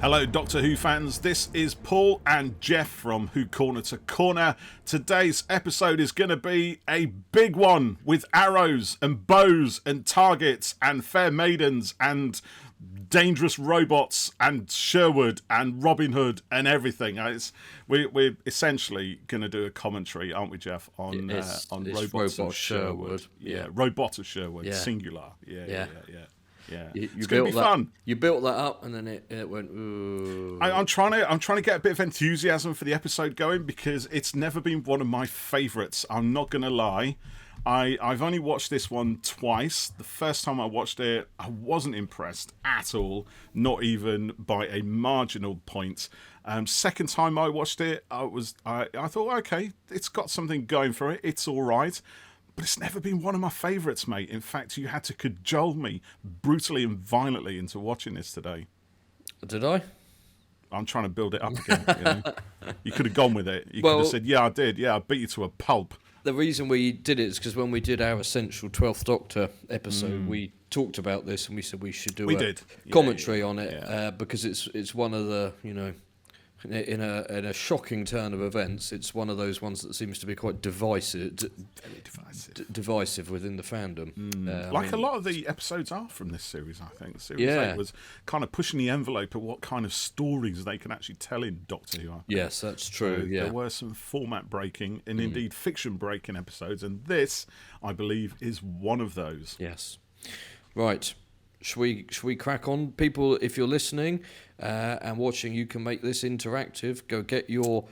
Hello Doctor Who fans, this is Paul and Geoff from Who Corner to Corner. Today's episode is going to be a big one with arrows and bows and targets and fair maidens and dangerous robots and Sherwood and Robin Hood and everything. We're essentially going to do a commentary, aren't we, Geoff, on robots of Sherwood. Yeah, robot of Sherwood, singular. Yeah. It's going to be fun. You built that up, and then it went. Ooh. I'm trying to get a bit of enthusiasm for the episode going because it's never been one of my favourites. I'm not going to lie. I've only watched this one twice. The first time I watched it, I wasn't impressed at all, not even by a marginal point. Second time I watched it, I thought, okay, it's got something going for it. It's all right. But it's never been one of my favourites, mate. In fact, you had to cajole me brutally and violently into watching this today. Did I? I'm trying to build it up again. You know? You could have gone with it. You could have said, yeah, I did. Yeah, I beat you to a pulp. The reason we did it is because when we did our essential 12th Doctor episode, we talked about this and we said we should do commentary on it because it's one of the, in a shocking turn of events, it's one of those ones that seems to be quite divisive within the fandom. A lot of the episodes are from this series, I think. Series 8 was kind of pushing the envelope of what kind of stories they can actually tell in Doctor Who. Yes, that's true. So there were some format breaking and indeed fiction breaking episodes, and this, I believe, is one of those. Yes. Right. Should we crack on? People, if you're listening and watching, you can make this interactive. Go get your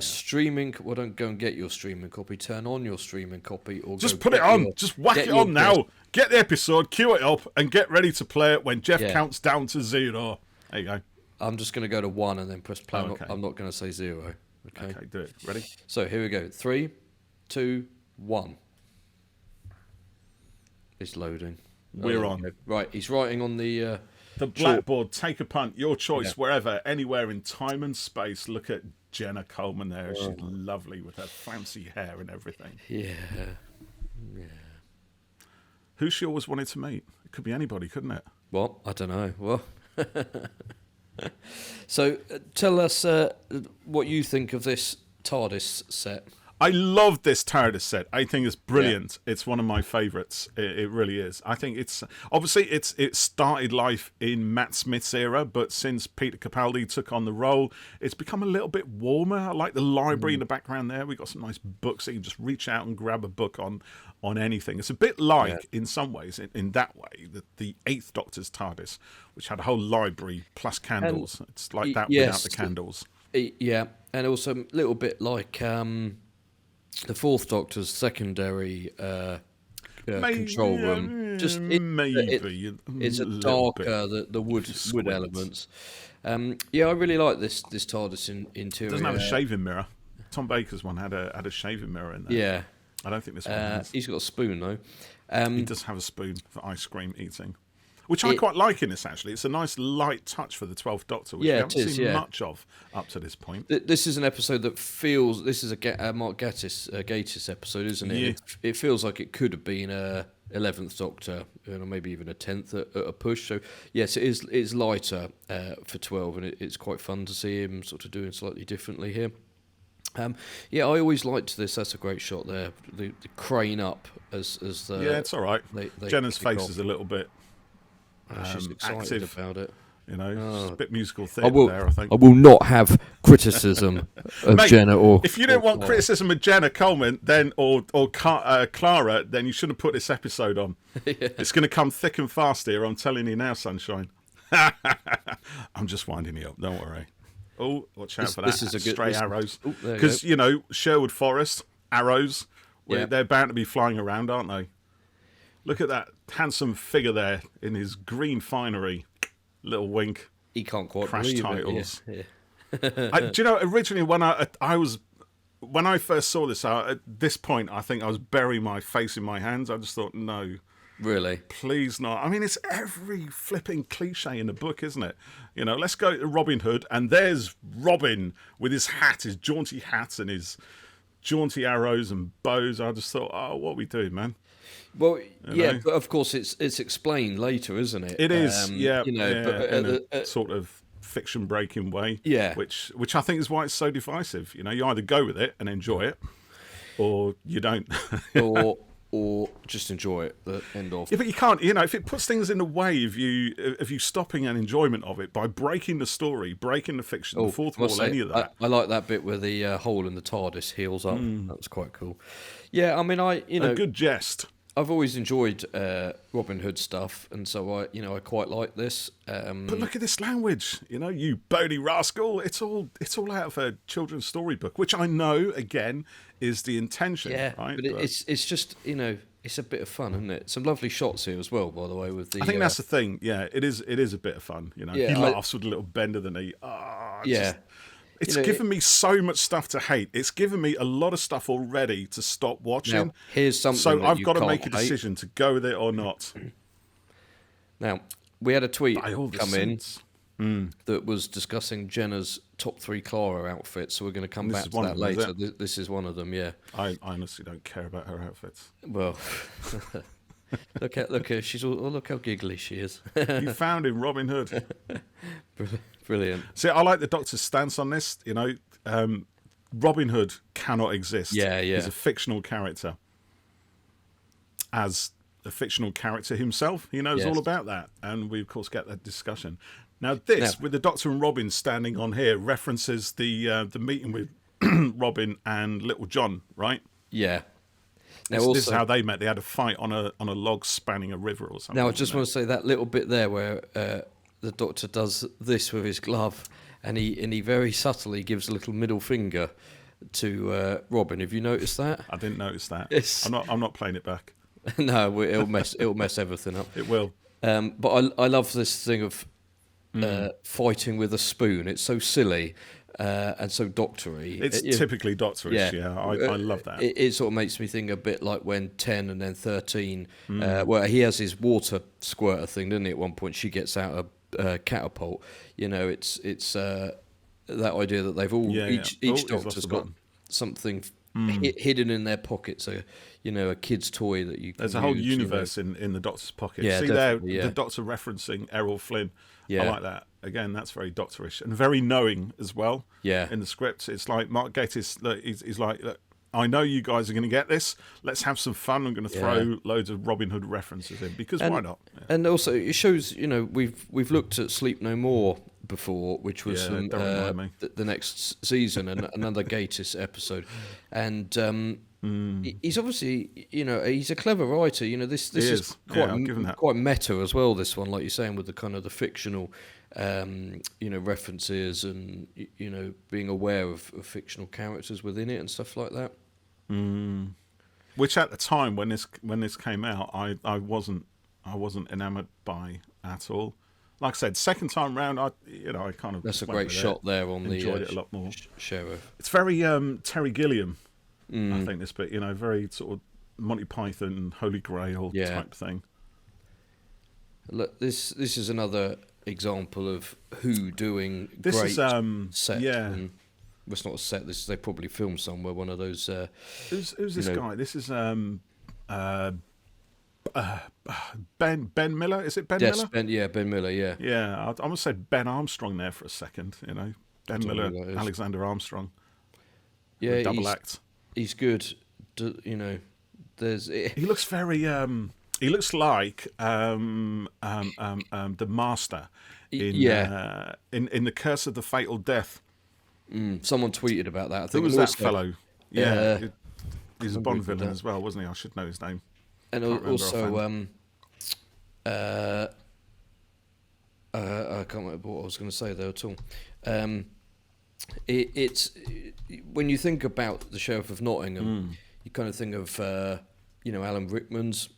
streaming... Well, don't go and get your streaming copy. Turn on your streaming copy. Or just put it on. Just whack it on now. Get the episode, cue it up, and get ready to play it when Geoff counts down to 0. There you go. I'm just going to go to 1 and then press play. Okay. I'm not going to say 0. Okay, do it. Ready? So here we go. 3, 2, 1. It's loading. We're on. Right, he's writing on the blackboard. Take a punt. Your choice, wherever, anywhere in time and space. Look at Jenna Coleman there. She's lovely with her fancy hair and everything. Yeah. Who she always wanted to meet? It could be anybody, couldn't it? Well, I don't know. Well, so tell us what you think of this TARDIS set. I love this TARDIS set. I think it's brilliant. Yeah. It's one of my favourites. It really is. I think it's obviously it started life in Matt Smith's era, but since Peter Capaldi took on the role, it's become a little bit warmer. I like the library in the background there. We've got some nice books so you can just reach out and grab a book on anything. It's a bit like, in some ways, in that way, the 8th Doctor's TARDIS, which had a whole library plus candles. It's like that without the candles. Yeah, and also a little bit like... the 4th Doctor's secondary control room. It's a darker the wood elements. I really like this TARDIS interior. It doesn't have a shaving mirror. Tom Baker's one had a shaving mirror in there. Yeah, I don't think this one has. He's got a spoon though. He does have a spoon for ice cream eating, which I quite like in this, actually. It's a nice light touch for the 12th Doctor, which we haven't seen much of up to this point. This is an episode that feels... This is a Mark Gatiss episode, isn't it? Yeah. It feels like it could have been a 11th Doctor, or maybe even a 10th at a push. So, yes, it's lighter for 12, and it's quite fun to see him sort of doing slightly differently here. I always liked this. That's a great shot there. The crane up as the... Yeah, it's all right. Jenna's face is a little bit... she's excited about it. It's a bit musical theatre there, I think. I will not have criticism of Jenna or... If you don't want criticism of Jenna Coleman then or Clara, then you shouldn't put this episode on. It's going to come thick and fast here, I'm telling you now, sunshine. I'm just winding you up, don't worry. Oh, watch out for that. This is a good... Stray arrows. Because, Sherwood Forest, arrows, they're bound to be flying around, aren't they? Look at that handsome figure there in his green finery. Little wink. He can't quite Crash believe titles. It. Yeah. Do you know, originally when I first saw this, at this point, I think I was burying my face in my hands. I just thought, no. Really? Please not. I mean, it's every flipping cliche in the book, isn't it? Let's go to Robin Hood, and there's Robin with his hat, his jaunty hat and his jaunty arrows and bows. I just thought, oh, what are we doing, man? Well, but of course it's explained later, isn't it? It is, but sort of fiction breaking way. Yeah. Which I think is why it's so divisive. You know, you either go with it and enjoy it, or you don't. or just enjoy it. The end of. Yeah, but you can't. You know, if it puts things in the way of you stopping an enjoyment of it by breaking the story, breaking the fiction, the fourth wall, any of that. I like that bit where the hole in the TARDIS heals up. That was quite cool. Yeah, I mean, a good jest. I've always enjoyed Robin Hood stuff, and so I quite like this. But look at this language, you bony rascal. It's all out of a children's storybook, which I know again is the intention. Yeah, right? but it's just it's a bit of fun, isn't it? Some lovely shots here as well, by the way. With the I think that's the thing. Yeah, it is a bit of fun. Yeah, he laughs with a little bend of the knee. It's given me so much stuff to hate. It's given me a lot of stuff already to stop watching. Now, here's something. So I've got to make a decision to go with it or not. Now, we had a tweet come in that was discussing Jenna's top 3 Clara outfits, so we're going to come back to that later. This is one of them, yeah. I honestly don't care about her outfits. Well, look at she's all. Oh, look how giggly she is. You found in Robin Hood. Brilliant. See, I like the Doctor's stance on this. Robin Hood cannot exist. Yeah. He's a fictional character. As a fictional character himself, he knows all about that, and we of course get that discussion. Now, with the Doctor and Robin standing on here references the meeting with Robin and Little John, right? Yeah. This is how they met. They had a fight on a log spanning a river or something. Now, I just want to say that little bit there where the Doctor does this with his glove, and he very subtly gives a little middle finger to Robin. Have you noticed that? I didn't notice that. I'm not playing it back. No, it'll mess everything up. It will. But I love this thing of fighting with a spoon. It's so silly. And so doctory. It's typically doctorish, yeah. I love that. It sort of makes me think a bit like when 10 and then 13, where he has his water squirter thing, doesn't he? At one point, she gets out a catapult. It's that idea that they've all each Doctor's got something hidden in their pocket. So a kid's toy that you. There's a whole universe in the Doctor's pocket. Yeah, see there, the Doctor referencing Errol Flynn. Yeah. I like that. Again, that's very doctorish and very knowing as well. Yeah. In the script, it's like Mark Gatiss. He's like, look, I know you guys are going to get this. Let's have some fun. I'm going to throw loads of Robin Hood references in because why not? Yeah. And also, it shows. We've looked at Sleep No More before, which was the next season, and another Gatiss episode, and. He's obviously, he's a clever writer. This is quite meta as well. This one, like you're saying, with the kind of the fictional, references and being aware of fictional characters within it and stuff like that. Which at the time when this came out, I wasn't enamoured by at all. Like I said, second time round, I kind of that's a great shot there on enjoyed it a lot more. Sheriff. It's very Terry Gilliam. I think this bit, very sort of Monty Python, Holy Grail type thing. Look, this is another example of Who doing this great is, set. Yeah. It's not a set. They probably filmed somewhere. One of those. Who's this guy? This is Ben Miller. Is it Ben Miller? Ben Miller. Yeah. Yeah, I almost said Ben Armstrong there for a second. Ben Miller, Alexander Armstrong. Yeah, double act. He's good. There's. He looks very. He looks like the Master in the Curse of the Fatal Death. Someone tweeted about that. I think Who was that fellow? Yeah, he's a Bond villain as well, wasn't he? I should know his name. And also, I can't remember what I was going to say there at all. It's when you think about the Sheriff of Nottingham, you kind of think of Alan Rickman's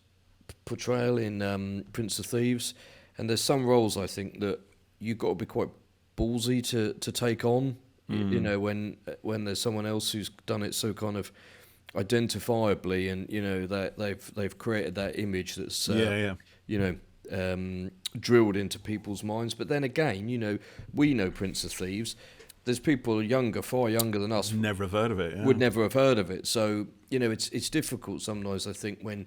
portrayal in Prince of Thieves, and there's some roles I think that you've got to be quite ballsy to take on. When there's someone else who's done it so kind of identifiably, and that they've created that image that's drilled into people's minds. But then again, we know Prince of Thieves. There's people far younger than us. Never have heard of it. Yeah. Would never have heard of it. So it's difficult sometimes. I think when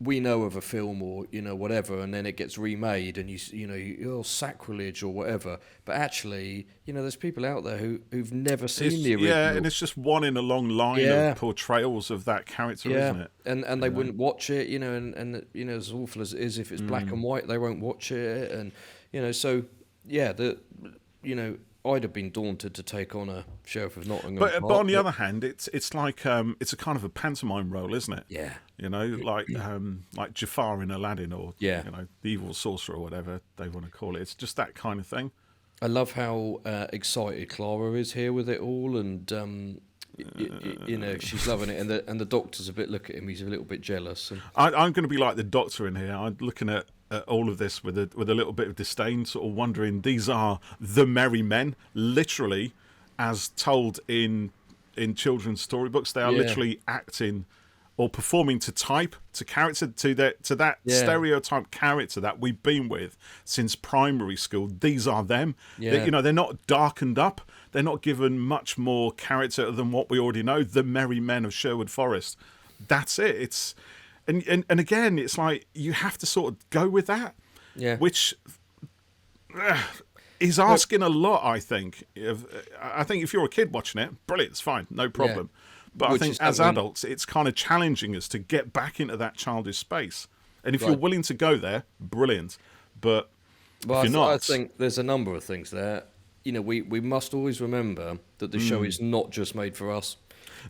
we know of a film or whatever, and then it gets remade, and you're sacrilege or whatever. But actually, there's people out there who've never seen the original. Yeah, and it's just one in a long line of portrayals of that character, isn't it? And they wouldn't watch it, and as awful as it is, if it's black and white, they won't watch it, and so I'd have been daunted to take on a Sheriff of Nottingham. But on the other hand, it's like it's a kind of a pantomime role, isn't it? Yeah. Like Jafar in Aladdin, or the evil sorcerer, or whatever they want to call it. It's just that kind of thing. I love how excited Clara is here with it all, and she's loving it, and the Doctor's a bit. Look at him; he's a little bit jealous. And I'm going to be like the Doctor in here. I'm looking at all of this with a little bit of disdain, sort of wondering, these are the merry men, literally, as told in children's storybooks. They are literally acting or performing to character, to that stereotype character that we've been with since primary school. These are them. They're not darkened up. They're not given much more character than what we already know. The merry men of Sherwood Forest. That's it. It's and again, it's like you have to sort of go with that. Yeah. Which is asking a lot, I think. I think if you're a kid watching it, brilliant, it's fine, no problem. Yeah. But I think as adults, it's kind of challenging us to get back into that childish space. And if you're willing to go there, brilliant. But if you're not... I think there's a number of things there. We must always remember that the show is not just made for us.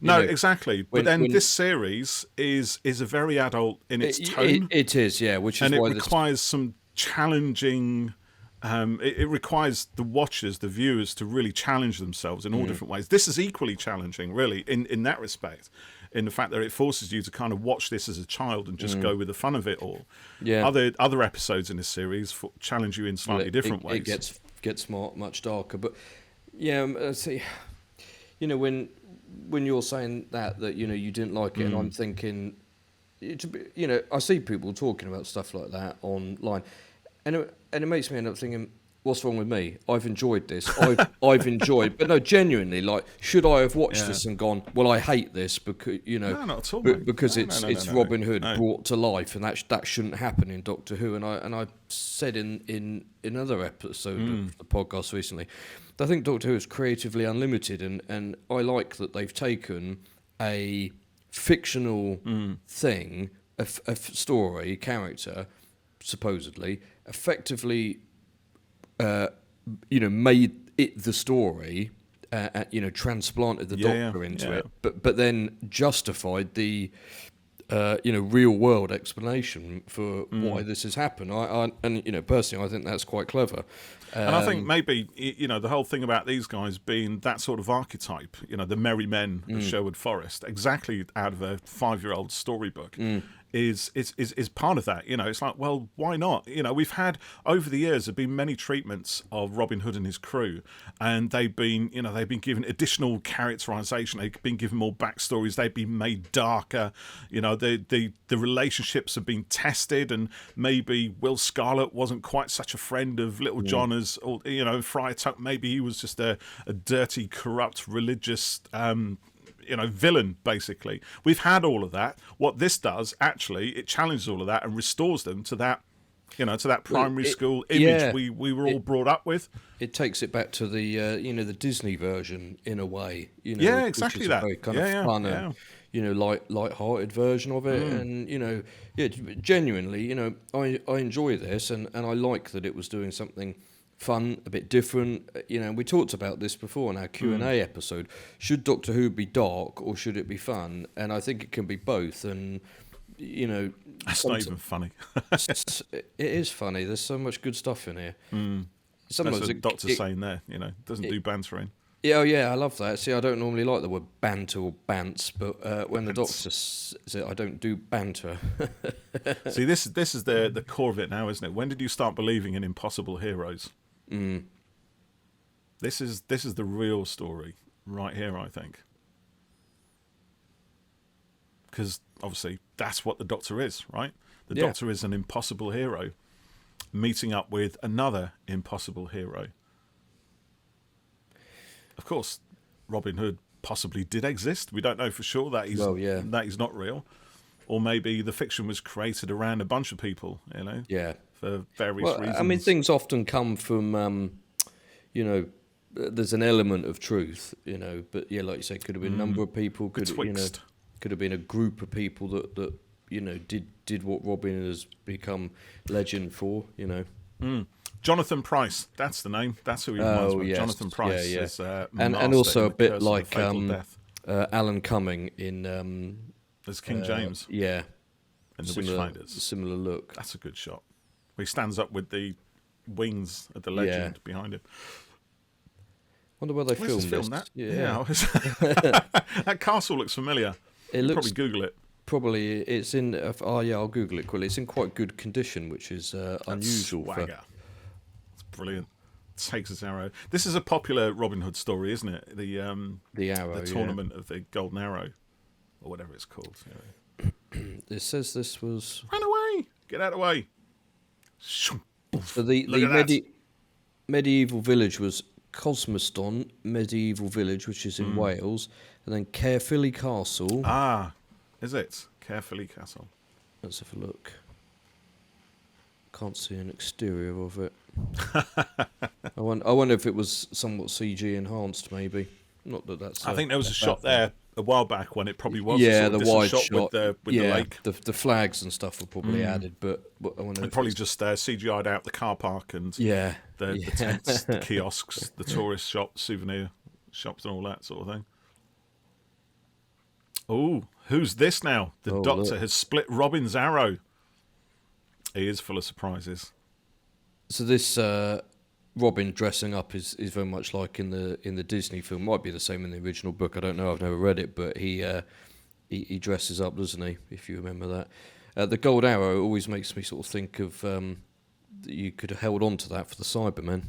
No, exactly. But then this series is a very adult in its tone. It is, yeah. Which is why it requires some challenging... it requires the watchers, the viewers, to really challenge themselves in all different ways. This is equally challenging, really, in that respect, in the fact that it forces you to kind of watch this as a child and just go with the fun of it all. Yeah. Other episodes in this series challenge you in slightly different ways. It gets much darker. But, see, when you're saying that you didn't like it, and I'm thinking, I see people talking about stuff like that online, and it makes me end up thinking, what's wrong with me? I've enjoyed this. I've enjoyed, but no, genuinely, like, should I have watched this and gone, well, I hate this because no, not at all, because it's Robin Hood brought to life, and that shouldn't happen in Doctor Who. And I said in another episode of the podcast recently, that I think Doctor Who is creatively unlimited, and I like that they've taken a fictional thing, a story, character, supposedly, effectively, made it the story, transplanted the Doctor into it, but then justified the, real world explanation for why this has happened. Personally, I think that's quite clever. And I think maybe, the whole thing about these guys being that sort of archetype, the merry men of Sherwood Forest, exactly out of a 5-year-old storybook, is part of that. It's like, well, why not? We've had, over the years, there have been many treatments of Robin Hood and his crew, and they've been given additional characterization, they've been given more backstories, they've been made darker, the relationships have been tested, and maybe Will Scarlet wasn't quite such a friend of Little John as, Friar Tuck, maybe he was just a dirty, corrupt, religious villain, basically. We've had all of that. What this does, actually, it challenges all of that and restores them to that, to that primary school image we were all brought up with. It takes it back to the, the Disney version in a way. Exactly that. Very kind of fun and, light-hearted version of it. And, genuinely, I enjoy this, and I like that it was doing something fun, a bit different. We talked about this before in our Q&A episode. Should Doctor Who be dark or should it be fun? And I think it can be both. And that's not even funny. It is funny. There's so much good stuff in here. Sometimes that's what the Doctor's saying there. Doesn't do bantering. Yeah, I love that. See, I don't normally like the word banter or bants, but when the Doctor says it, I don't do banter. See, this is the core of it now, isn't it? When did you start believing in impossible heroes? This is the real story right here, I think, because obviously that's what the Doctor is, right? The Doctor is an impossible hero meeting up with another impossible hero. Of course, Robin Hood possibly did exist. We don't know for sure that he's not real. or maybe the fiction was created around a bunch of people, Yeah. for various reasons. I mean, things often come from, there's an element of truth, but yeah, like you say, could have been a number of people, could have been a group of people that did what Robin has become legend for, Jonathan Pryce, that's the name. That's who he reminds me of. Yes. Jonathan Pryce is and also a bit like Alan Cumming in as King James. Yeah. And the Witchfinders. Similar look. That's a good shot. He stands up with the wings of the legend behind him. Wonder where they filmed this. That? Yeah. That castle looks familiar. Probably Google it. Probably it's in. I'll Google it quickly. It's in quite good condition, which is unusual. Swagger. It's brilliant. Takes his arrow. This is a popular Robin Hood story, isn't it? The arrow, the tournament of the Golden Arrow, or whatever it's called. It says this was. Run away! Get out of the way! So the medieval village was Cosmoston medieval village, which is in Wales, and then Caerphilly Castle. Ah, is it Caerphilly Castle? Let's have a look. Can't see an exterior of it. I wonder if it was somewhat CG enhanced, maybe. Not that that's. I think there was a shot there a while back when it probably was. Yeah, the wide shot with the lake. The flags and stuff were probably added, but I wonder. And probably just CGI'd out the car park and the tents, the kiosks, the tourist shops, souvenir shops, and all that sort of thing. Oh, who's this now? The Doctor has split Robin's arrow. He is full of surprises. So this Robin dressing up is very much like in the Disney film. Might be the same in the original book. I don't know. I've never read it, but he dresses up, doesn't he? If you remember that. The gold arrow always makes me sort of think of you could have held on to that for the Cybermen.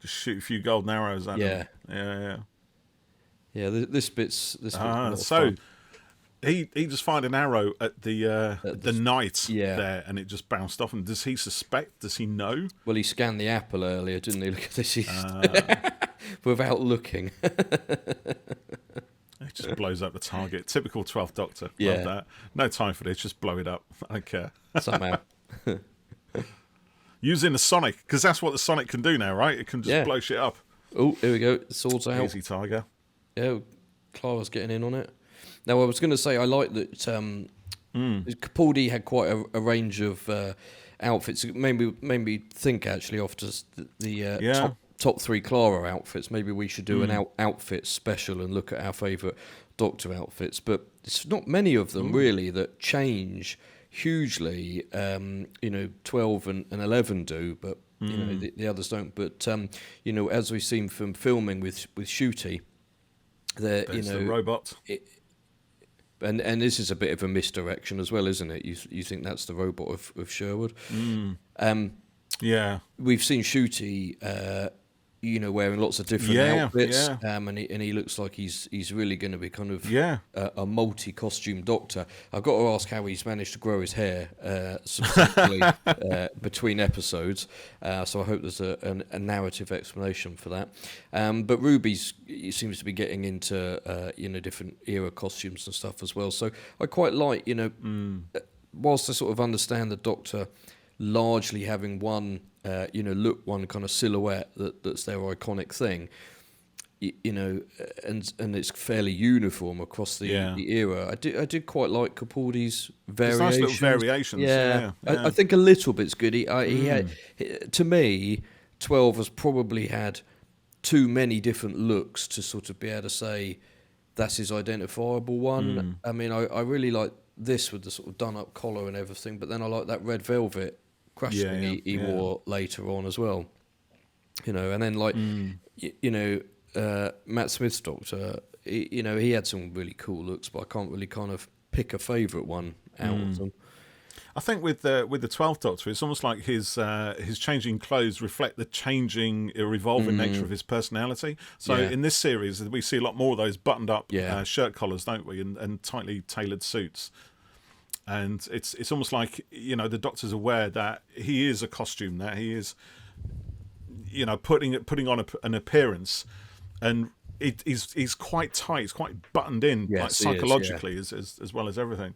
Just shoot a few golden arrows at them. Yeah. This bit's so. He just fired an arrow at the knight there, and it just bounced off. And does he suspect? Does he know? Well, he scanned the apple earlier, didn't he? Look at this, without looking. It just blows up the target. Typical 12th Doctor. Love that. No time for this. Just blow it up. I don't care. Somehow. Using the Sonic, because that's what the Sonic can do now, right? It can just blow shit up. Oh, here we go. Swords out. Easy Tiger. Yeah, Clara's getting in on it. Now, I was going to say, I like that Capaldi had quite a range of outfits. It made me think, actually, of just the top three Clara outfits. Maybe we should do an outfit special and look at our favourite Doctor outfits. But it's not many of them, really, that change hugely. 12 and 11 do, but the others don't. But, as we've seen from filming with Shooty, the robot. And this is a bit of a misdirection as well, isn't it? You think that's the robot of Sherwood? Yeah. We've seen Shooty, wearing lots of different outfits, and he looks like he's really going to be kind of a multi-costume Doctor. I've got to ask how he's managed to grow his hair substantially between episodes. So I hope there's a narrative explanation for that. But Ruby seems to be getting into different era costumes and stuff as well. So I quite like whilst I sort of understand the Doctor largely having one look, one kind of silhouette that's their iconic thing, and it's fairly uniform across the era. I did quite like Capaldi's variations. Nice little variations. Yeah. I think a little bit's good. He had, to me, 12 has probably had too many different looks to sort of be able to say that's his identifiable one. I mean, I really like this with the sort of done up collar and everything, but then I like that red velvet crushing he wore later on as well, and then like Matt Smith's Doctor, he had some really cool looks, but I can't really kind of pick a favourite one out of them. I think with the 12th Doctor, it's almost like his changing clothes reflect the changing or evolving nature of his personality. So in this series, we see a lot more of those buttoned up shirt collars, don't we, and tightly tailored suits. And it's almost like, the Doctor's aware that he is a costume, that he is, putting on an appearance. And he's quite tight. He's quite buttoned in, like Yes, he is, psychologically, as well as everything.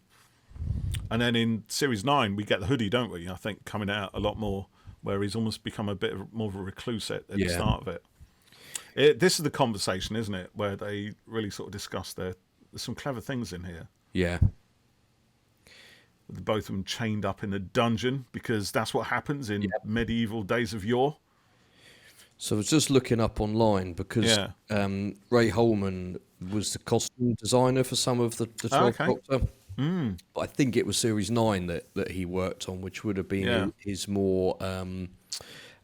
And then in series 9, we get the hoodie, don't we? I think coming out a lot more, where he's almost become a bit more of a recluse at the start of it. This is the conversation, isn't it, where they really sort of discuss there's some clever things in here. Yeah. With both of them chained up in a dungeon, because that's what happens in medieval days of yore. So I was just looking up online because Ray Holman was the costume designer for some of the 12th Doctor. But I think it was series 9 that he worked on, which would have been his more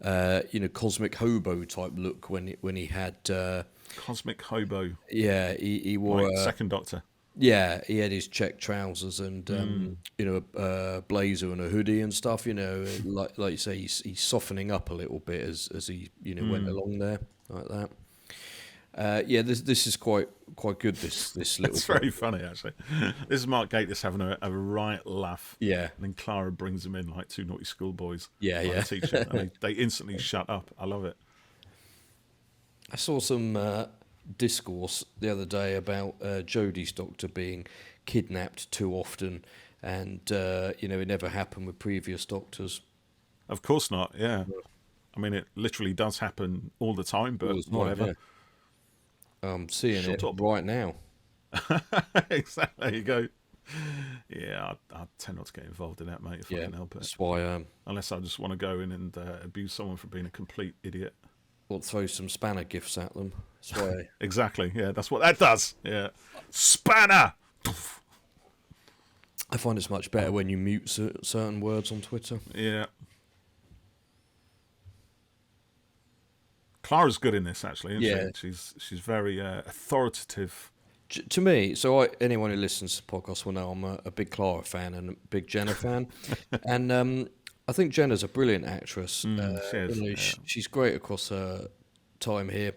cosmic hobo type look when he had Cosmic hobo. Yeah, he wore second Doctor. Yeah, he had his check trousers and a blazer and a hoodie and stuff. Like you say, he's softening up a little bit as he went along there like that. This is quite good. This little. It's very funny actually. This is Mark Gatiss having a right laugh. Yeah, and then Clara brings him in like two naughty schoolboys. Yeah. Teacher, and they instantly shut up. I love it. I saw some discourse the other day about Jodie's Doctor being kidnapped too often, and it never happened with previous Doctors. Of course not. Yeah, I mean it literally does happen all the time, but whatever. Yeah. I'm seeing it right now. Exactly. There you go. Yeah, I tend not to get involved in that, mate, if I can help it. That's why. Unless I just want to go in and abuse someone for being a complete idiot. Or throw some spanner gifts at them. That's why. Exactly. Yeah, that's what that does. Yeah, spanner. I find it's much better when you mute certain words on Twitter. Yeah. Clara's good in this, actually, isn't she? She's very authoritative. To me, anyone who listens to the podcast will know I'm a big Clara fan and a big Jenna fan. And I think Jenna's a brilliant actress. She is, she's great across her time here.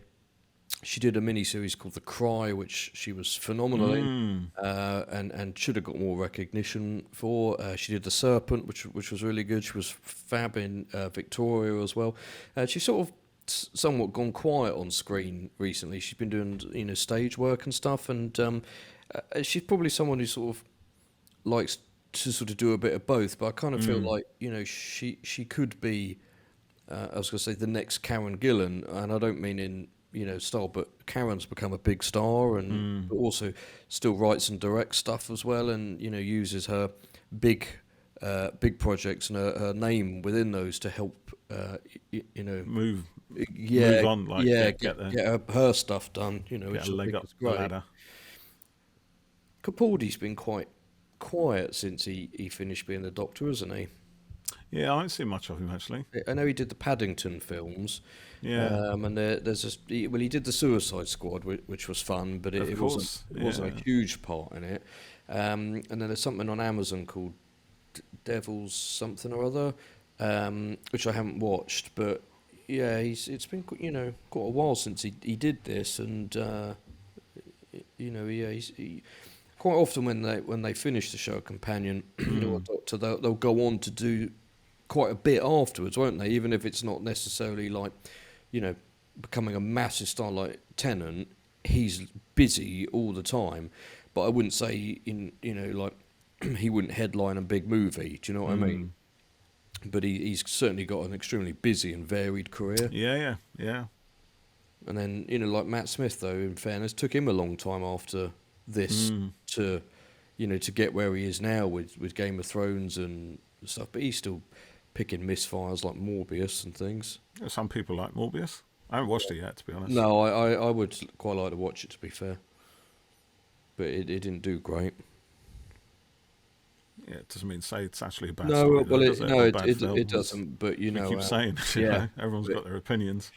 She did a mini-series called The Cry, which she was phenomenal in and should have got more recognition for. She did The Serpent, which was really good. She was fab in Victoria as well. She's sort of somewhat gone quiet on screen recently. She's been doing stage work and stuff, and she's probably someone who sort of likes to sort of do a bit of both. But I kind of feel like she could be I was going to say the next Karen Gillan, and I don't mean in style, but Karen's become a big star and also still writes and directs stuff as well, and uses her big projects and her name within those to help move on, like get her stuff done. Get a leg up the ladder. Capaldi's been quite quiet since he finished being the Doctor, hasn't he? Yeah, I don't see much of him actually. I know he did the Paddington films. Yeah, and he did the Suicide Squad, which was fun, but it wasn't a huge part in it. And then there's something on Amazon called Devil's something or other, which I haven't watched, but yeah, it's been quite a while since he did this, and he quite often when they finish the show Companion or Doctor, they'll go on to do quite a bit afterwards, won't they? Even if it's not necessarily like becoming a massive star like Tennant, he's busy all the time, but I wouldn't say like he wouldn't headline a big movie. Do you know what I mean? But he's certainly got an extremely busy and varied career. Yeah. And then like Matt Smith, though, in fairness, took him a long time after this to get where he is now with Game of Thrones and stuff. But he's still picking misfires like Morbius and things. Some people like Morbius. I haven't watched it yet, to be honest. No, I would quite like to watch it, to be fair. But it didn't do great. Yeah, it doesn't mean say it's actually a bad story. It doesn't. But you keep saying, everyone's got their opinions.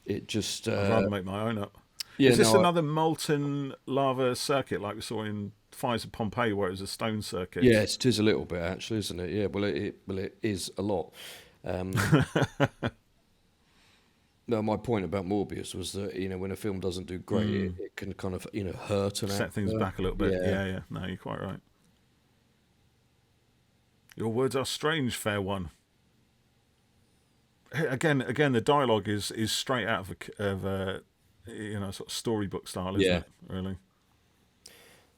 It just. I'd rather make my own up. Yeah, is this another molten lava circuit like we saw in Fires of Pompeii, where it was a stone circuit? Yes, it is a little bit actually, isn't it? Yeah, well, it is a lot. No, my point about Morbius was that when a film doesn't do great, it can kind of hurt and set things back a little bit. Yeah. No, you're quite right. Your words are strange, fair one. Again, the dialogue is straight out of sort of storybook style, isn't Yeah. it? Really.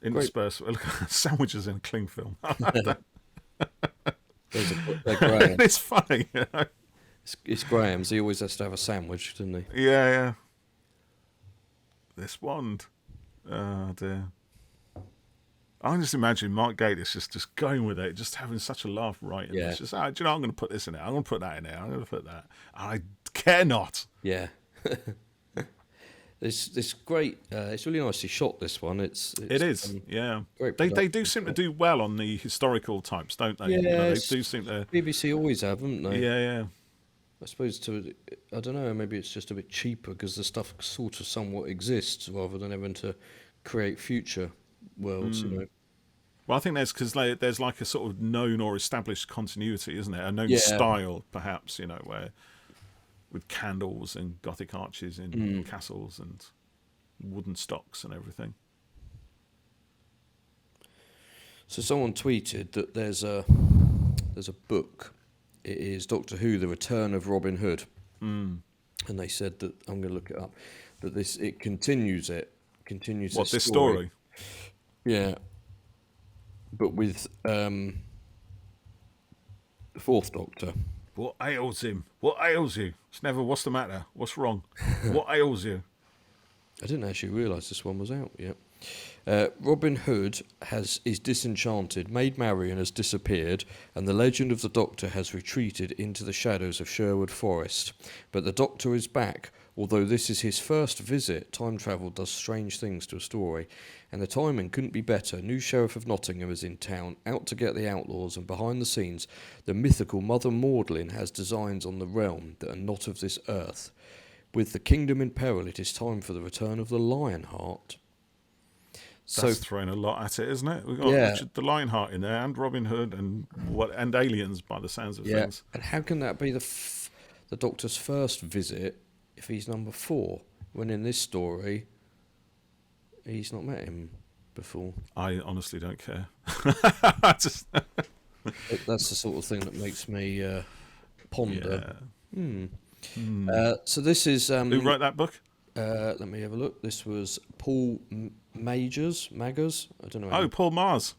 Great. Interspersed sandwiches in a cling film. They're Graham. It's funny. It's Graham's. He always has to have a sandwich, doesn't he? Yeah. This wand. Oh dear. I can just imagine Mark Gatiss just going with it, just having such a laugh writing. Yeah. It's just, do you know, I'm going to put this in there. I'm going to put that in there. I'm going to put that. I care not. Yeah. It's great. It's really nicely shot, this one. It is. Yeah. Great They do seem to do well on the historical types, don't they? Yeah, They do seem to. BBC always have, haven't they? Yeah. I suppose I don't know, maybe it's just a bit cheaper because the stuff sort of somewhat exists rather than having to create future worlds, you know. Well, I think because there's like a sort of known or established continuity, isn't there? A known Yeah. style, perhaps, where with candles and Gothic arches in castles and wooden stocks and everything. So someone tweeted that there's a book. It is Doctor Who: The Return of Robin Hood, and they said that I'm going to look it up. That it continues This story? Yeah, but with the Fourth Doctor. What ails him? What ails you? It's never what's the matter? What's wrong? What ails you? I didn't actually realise this one was out yet. Robin Hood is disenchanted, made merry and has disappeared, and the legend of the Doctor has retreated into the shadows of Sherwood Forest. But the Doctor is back. Although this is his first visit, time travel does strange things to a story, and the timing couldn't be better. New Sheriff of Nottingham is in town, out to get the outlaws, and behind the scenes, the mythical Mother Maudlin has designs on the realm that are not of this earth. With the kingdom in peril, it is time for the return of the Lionheart. That's throwing a lot at it, isn't it? We've got Richard the Lionheart in there, and Robin Hood, and aliens by the sounds of things. And how can that be the Doctor's first visit if he's number 4, when in this story he's not met him before? I honestly don't care. That's the sort of thing that makes me ponder. Yeah. So this is Who wrote that book? Let me have a look. This was Paul Magers. I don't know. Oh, Paul Mars.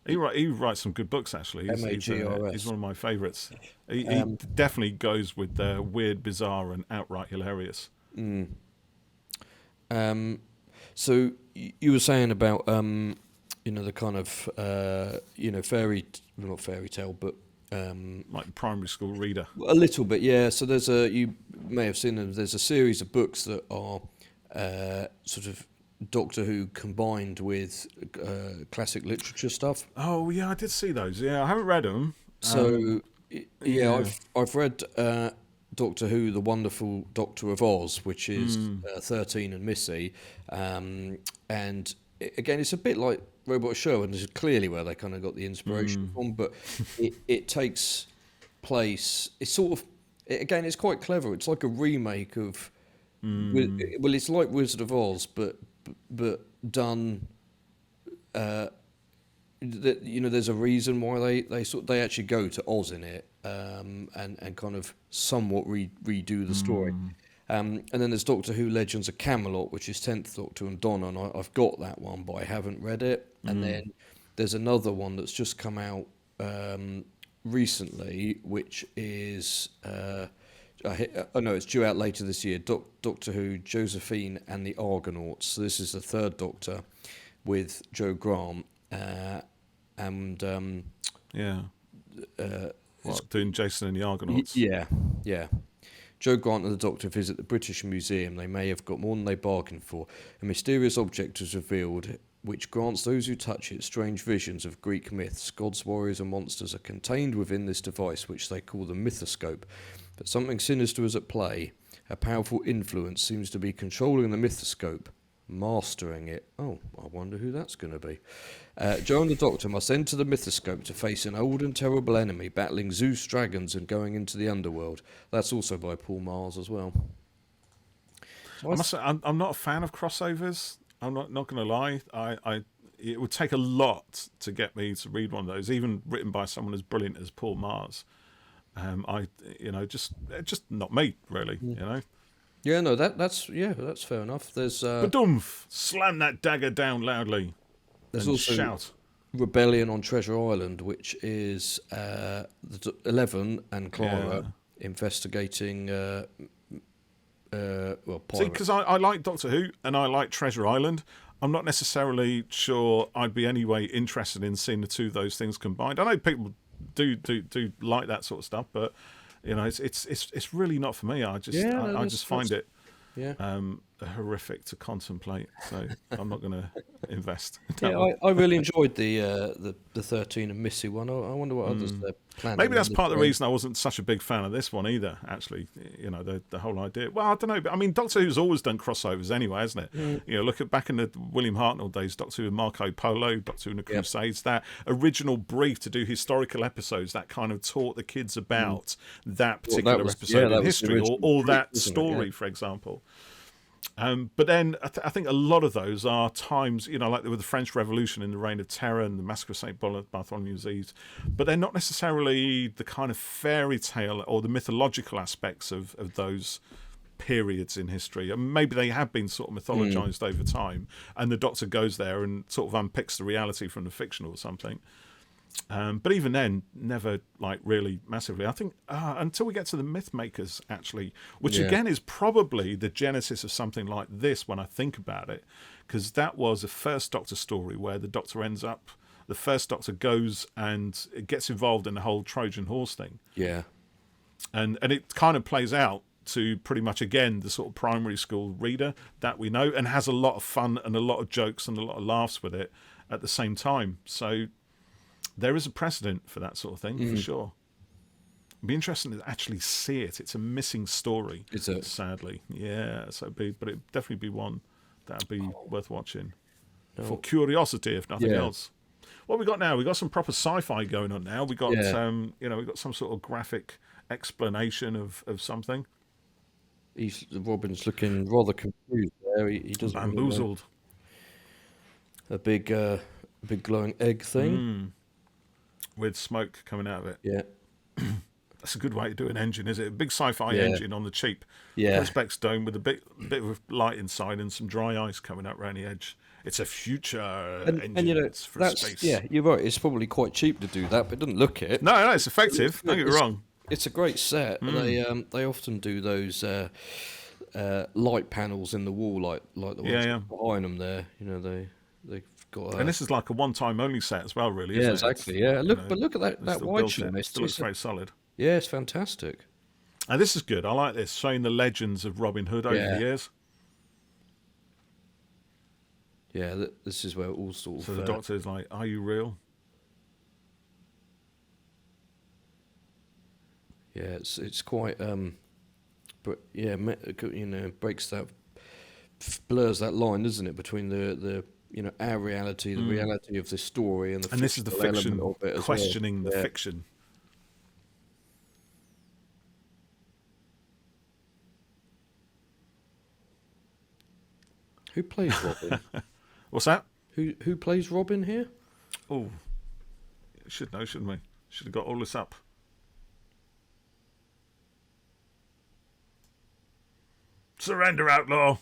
He writes some good books, actually. He's one of my favourites. He definitely goes with the weird, bizarre, and outright hilarious. So you were saying about the kind of not fairy tale, but like primary school reader. A little bit, yeah. So you may have seen them. There's a series of books that are sort of Doctor Who combined with classic literature stuff. Oh yeah, I did see those. Yeah, I haven't read them. So I've read Doctor Who: The Wonderful Doctor of Oz, which is 13 and Missy, and again it's a bit like Robot Sherwood, and this is clearly where they kind of got the inspiration from. But it takes place. It's sort of again, it's quite clever. It's like a remake of. Well, it's like Wizard of Oz, but done. There's a reason why they actually go to Oz in it, and kind of somewhat redo the story. And then there's Doctor Who: Legends of Camelot, which is 10th Doctor and Donna, and I've got that one, but I haven't read it. And then there's another one that's just come out recently, which is it's due out later this year. Doctor Who: Josephine and the Argonauts. So this is the 3rd Doctor with Joe Grant. Doing Jason and the Argonauts. Yeah. Joe Grant and the Doctor visit the British Museum. They may have got more than they bargained for. A mysterious object is revealed, which grants those who touch it strange visions of Greek myths. Gods, warriors, and monsters are contained within this device, which they call the mythoscope. But something sinister is at play. A powerful influence seems to be controlling the mythoscope, mastering it. Oh, I wonder who that's going to be. Joe and the Doctor must enter the mythoscope to face an old and terrible enemy, battling Zeus dragons and going into the underworld. That's also by Paul Mars as well. I must say, I'm not a fan of crossovers. I'm not going to lie. It would take a lot to get me to read one of those, even written by someone as brilliant as Paul Mars. Just not me, really. Yeah, no, that's fair enough. Badoomph! Slam that dagger down loudly There's and also shout. Rebellion on Treasure Island, which is 11 and Clara Yeah. investigating See, pirates. because I like Doctor Who and I like Treasure Island. I'm not necessarily sure I'd be anyway interested in seeing the two of those things combined. I know people do like that sort of stuff, but you know, it's really not for me. I just find it Yeah. horrific to contemplate. So I'm not going to invest. Yeah, I really enjoyed the 13 and Missy one. I wonder what others they're planning. Maybe that's on part of the doing. reason I wasn't such a big fan of this one either, actually. You know, the whole idea. Well, I don't know. But I mean, Doctor Who's always done crossovers anyway, hasn't it? You know, look at back in the William Hartnell days, Doctor Who and Marco Polo, Doctor Who and the Crusades, that original brief to do historical episodes that kind of taught the kids about that particular episode in history or that story, for example. But then I think a lot of those are times, you know, like with the French Revolution and the Reign of Terror and the Massacre of St. Bartholomew's Eve, but they're not necessarily the kind of fairy tale or the mythological aspects of those periods in history. And maybe they have been sort of mythologized over time, and the Doctor goes there and sort of unpicks the reality from the fiction or something. But even then, never like really massively. I think until we get to the myth makers, actually, which again is probably the genesis of something like this when I think about it, because that was a first Doctor story where the first Doctor goes and gets involved in the whole Trojan horse thing. Yeah. And it kind of plays out to pretty much, again, the sort of primary school reader that we know, and has a lot of fun and a lot of jokes and a lot of laughs with it at the same time. So there is a precedent for that sort of thing, for sure. It'd be interesting to actually see it. It's a missing story, Is it? sadly. Yeah, but it'd definitely be one that'd be worth watching. For curiosity, if nothing else. What we got now? We got some proper sci-fi going on now. We got we got some sort of graphic explanation of something. Robin's looking rather confused there. He doesn't Bamboozled. A big glowing egg thing. With smoke coming out of it. Yeah. That's a good way to do an engine, is it? A big sci-fi engine on the cheap. Yeah. Perspex dome with a bit of light inside and some dry ice coming up around the edge. It's a future engine. And you know, it's for space. Yeah, you're right. It's probably quite cheap to do that, but it doesn't look it. No, it's effective. Don't get me wrong. It's a great set. They often do those light panels in the wall, like the ones behind them there. You know, they've got. And this is like a one-time only set as well, really. Yeah, isn't exactly. It? Yeah, look at that wide shot. It still looks very solid. Yeah, it's fantastic. And this is good. I like this, showing the legends of Robin Hood over the years. Yeah, this is where it all sort of. So the Doctor is like, "Are you real?" Yeah, it's quite but yeah, you know, breaks that, blurs that line, doesn't it, between the you know, our reality, the reality of this story, and this is the fiction of it questioning the fiction. Who plays Robin? What's that? Who plays Robin here? Oh, should know, shouldn't we? Should have got all this up. Surrender, outlaw.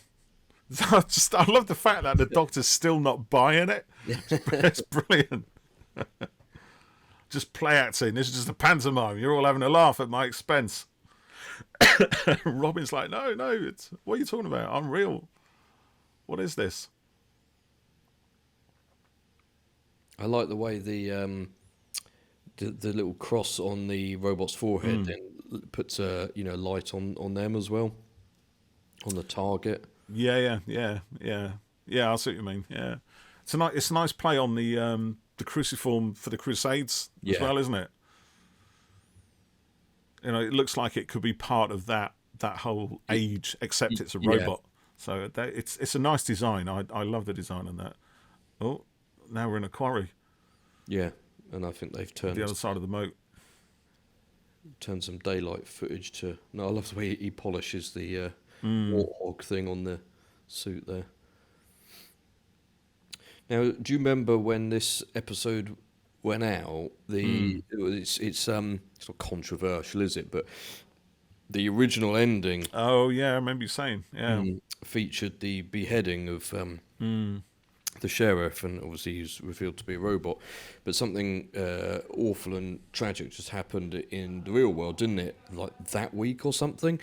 I love the fact that the Doctor's still not buying it. It's brilliant. Just play acting. This is just a pantomime. You're all having a laugh at my expense. Robin's like, no, what are you talking about? I'm real. What is this? I like the way the little cross on the robot's forehead then puts a light on them as well, on the target. Yeah. I see what you mean. Yeah, it's a nice play on the cruciform for the Crusades as well, isn't it? You know, it looks like it could be part of that whole age, except it's a robot. So it's a nice design. I love the design on that. Oh, now we're in a quarry. Yeah, and I think they've turned the other side of the moat. Turned some daylight footage to. No, I love the way he polishes the warthog thing on the suit there. Now, do you remember when this episode went out? It's not controversial, is it? But The original ending Oh yeah, I remember you saying. Yeah. featured the beheading of the sheriff, and obviously he's revealed to be a robot. But something awful and tragic just happened in the real world, didn't it? Like that week or something.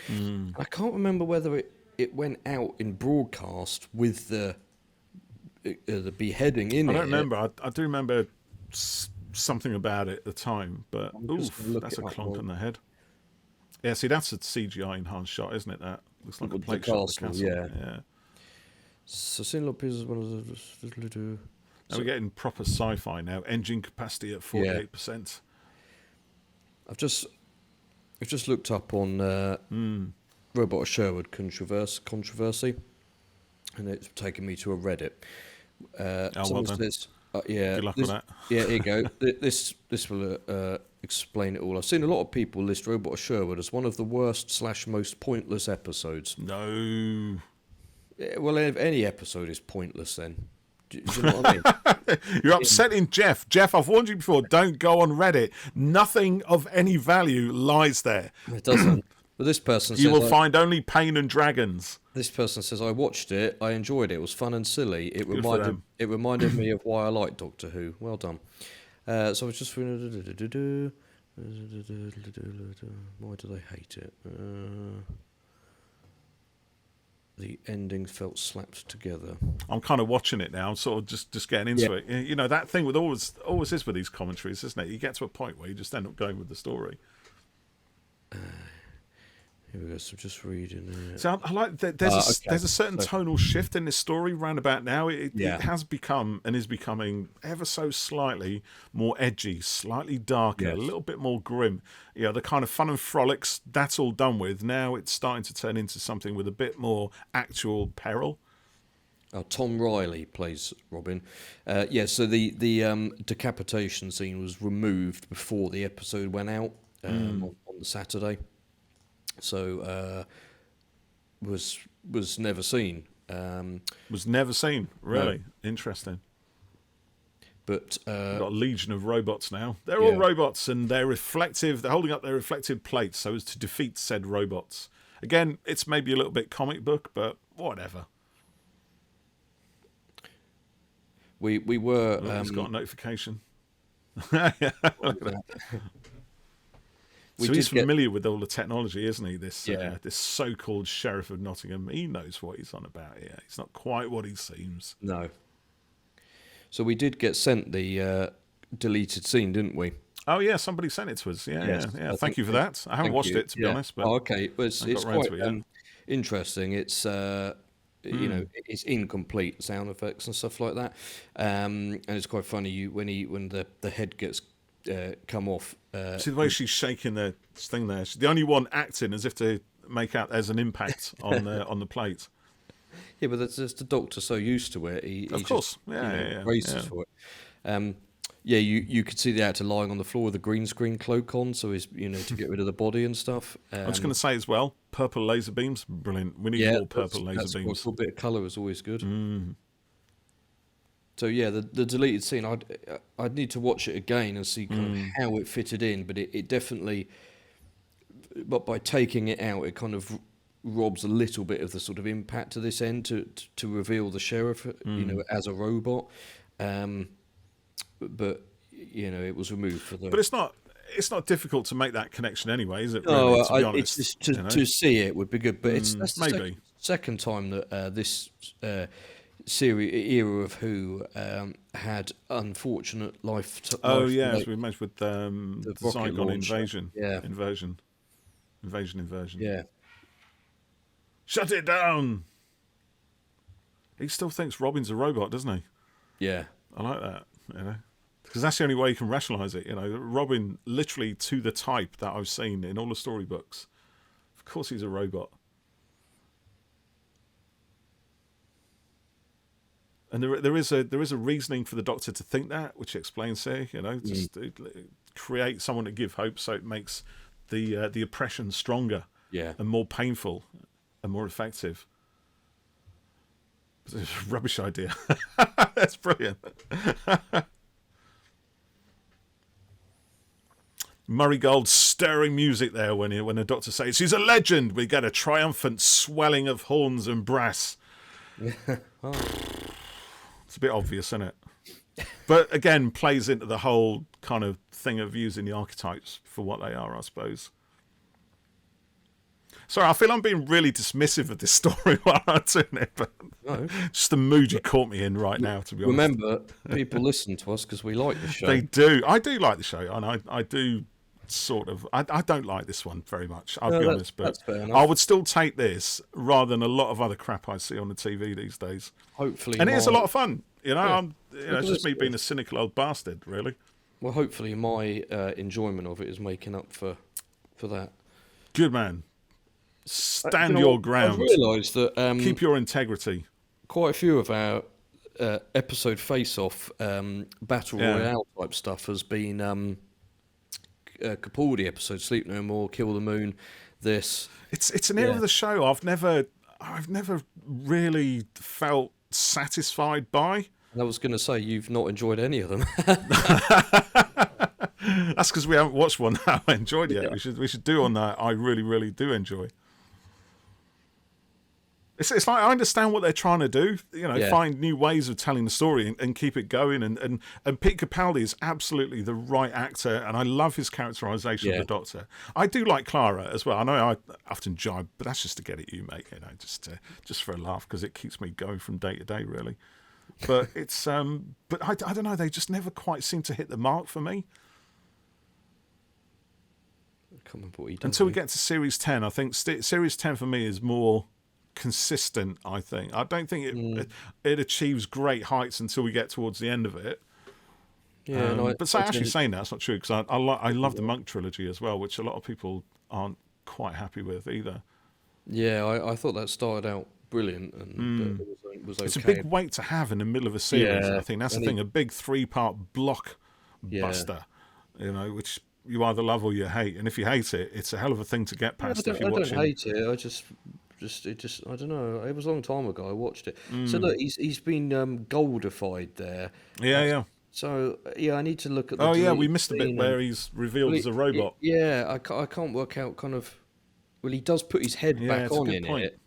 I can't remember whether it went out in broadcast with the beheading in I it. don't remember. I do remember something about it at the time, but I'm just gonna oof, look that's it a up clonk while- on the head. Yeah, see, that's a CGI enhanced shot, isn't it? That looks like a The plate shot of the castle, castle. yeah. Yeah. So Sinlock Piers is one of the. Now we're getting proper sci-fi now. Engine capacity at 48%. I've just looked up on Robot of Sherwood controversy, and it's taken me to a Reddit. Well Someone done. says, yeah, Good luck with that. Yeah, here you go. This will explain it all. I've seen a lot of people list Robot of Sherwood as one of the worst / most pointless episodes. No. Yeah, well, if any episode is pointless, then. Do you know what I mean? You're upsetting Geoff. Geoff, I've warned you before, don't go on Reddit. Nothing of any value lies there. It doesn't. But this person says, You will find only pain and dragons. this person says, I watched it, I enjoyed it, it was fun and silly. It Good for reminded them. it reminded me of why I like Doctor Who. Well done. So I was just why do they hate it? The ending felt slapped together. I'm kind of watching it now. I'm sort of just getting into it. You know, that thing with always is with these commentaries, isn't it? You get to a point where you just end up going with the story. Here we go. So just reading it. So I like that there's a certain tonal shift in this story round about now. It has become and is becoming ever so slightly more edgy, slightly darker, a little bit more grim. You know, the kind of fun and frolics, that's all done with. Now it's starting to turn into something with a bit more actual peril. Tom Riley plays Robin. So the decapitation scene was removed before the episode went out on the Saturday. So was never seen. Was never seen. Really interesting. But We've got a legion of robots now. They're all robots, and they're reflective. They're holding up their reflective plates so as to defeat said robots. Again, it's maybe a little bit comic book, but whatever. we were. It's got a notification. We So he's did get- familiar with all the technology, isn't he? This Yeah. this so-called Sheriff of Nottingham. He knows what he's on about here. He's not quite what he seems. No. So we did get sent the deleted scene, didn't we? Oh yeah, somebody sent it to us. Yeah, Yes, yeah. I Thank you for that. I haven't Thank watched you. it to be honest, but okay. Well, it's I got round quite to it yet. interesting. It's you know, it's incomplete sound effects and stuff like that, and it's quite funny. When the head gets come off. See the way she's shaking the thing there. She's the only one acting as if to make out there's an impact on the plate. Yeah, but that's just the Doctor so used to it. He Of course, just, braces for it. You could see the actor lying on the floor with a green screen cloak on, so he's to get rid of the body and stuff. I was going to say as well, purple laser beams, brilliant. We need more purple laser beams. A bit of colour is always good. So yeah, the deleted scene, I'd need to watch it again and see kind of how it fitted in, but it definitely, but by taking it out, it kind of robs a little bit of the sort of impact to this end to reveal the sheriff, as a robot. But it was removed for the. But it's not difficult to make that connection anyway, is it? No, Really, to be honest, it's just to see it would be good, but that's the maybe second time that this era of Who had unfortunate life. As we mentioned with the rocket Zygon launcher. invasion. Yeah. Shut it down. He still thinks Robin's a robot, doesn't he? Yeah. I like that, because that's the only way you can rationalise it. Robin, literally to the type that I've seen in all the storybooks. Of course, he's a robot. And there is a reasoning for the Doctor to think that, which explains here. Just to create someone to give hope, so it makes the oppression stronger, and more painful, and more effective. It's a rubbish idea. That's brilliant. Murray Gold's stirring music there when the Doctor says he's a legend. We get a triumphant swelling of horns and brass. Oh. It's a bit obvious, isn't it? But again, plays into the whole kind of thing of using the archetypes for what they are, I suppose. Sorry, I feel I'm being really dismissive of this story while I'm doing it, but No. just the mood you caught me in right now, to be honest. Remember, people listen to us because we like the show. They do. I do like the show, and I do sort of. I don't like this one very much, I'll be honest, but that's fair enough. I would still take this rather than a lot of other crap I see on the TV these days. Hopefully, And it is a lot of fun. You know, Yeah. it's just me being a cynical old bastard, really. Well, hopefully my enjoyment of it is making up for that. Good man. Stand You know, your ground. I've realised that Keep your integrity. quite a few of our episode face-off battle royale type stuff has been Capaldi episode, Sleep No More, Kill the Moon. This It's an era of the show I've never really felt satisfied by. I was going to say you've not enjoyed any of them. That's because we haven't watched one that I enjoyed yet. Yeah. We should do one that I really, really do enjoy. It's like I understand what they're trying to do, you know, find new ways of telling the story and keep it going. And Pete Capaldi is absolutely the right actor, and I love his characterisation of the Doctor. I do like Clara as well. I know I often jibe, but that's just to get at you, mate. You know, just for a laugh, because it keeps me going from day to day, really. But it's but I don't know. They just never quite seem to hit the mark for me. Can't remember what he did. Until we get to Series 10, I think Series 10 for me is more consistent. I don't think it achieves great heights until we get towards the end of it. Yeah, but actually saying that's not true, because I love the Monk trilogy as well, which a lot of people aren't quite happy with either. Yeah, I thought that started out brilliant and was okay. It's a big weight to have in the middle of a series. Yeah, I think that's the thing. A big 3-part blockbuster, you know, which you either love or you hate. And if you hate it, it's a hell of a thing to get past. I don't hate it. I just I don't know. It was a long time ago I watched it. So look, he's been goldified there. Yeah. So I need to look at the. Oh yeah, we missed a bit where he's revealed as a robot. I can't work out kind of. Well, he does put his head back on in it.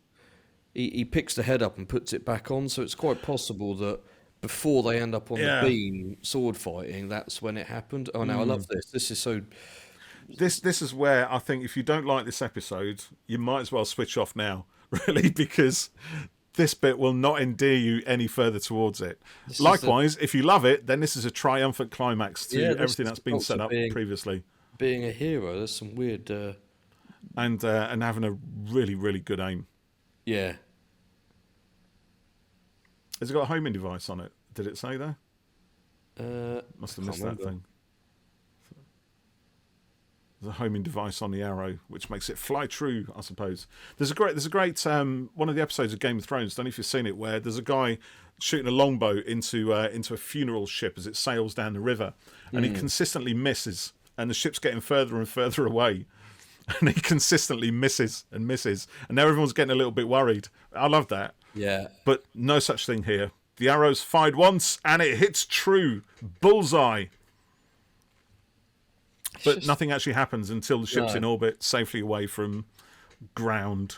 He picks the head up and puts it back on, so it's quite possible that before they end up on the beam sword fighting, that's when it happened. Oh no, I love this. This is so. This is where I think if you don't like this episode, you might as well switch off now, really, because this bit will not endear you any further towards it. Likewise, if you love it, then this is a triumphant climax to everything that's been set up previously. Being a hero, there's some weird. And having a really, really good aim. Yeah. Has it got a homing device on it? Did it say there? Must have missed that thing. There's a homing device on the arrow, which makes it fly true, I suppose. There's a great one of the episodes of Game of Thrones, don't know if you've seen it, where there's a guy shooting a longbow into a funeral ship as it sails down the river, and he consistently misses, and the ship's getting further and further away. And he consistently misses, and now everyone's getting a little bit worried. I love that. Yeah. But no such thing here. The arrow's fired once, and it hits true. Bullseye. But nothing actually happens until the ship's in orbit, safely away from ground.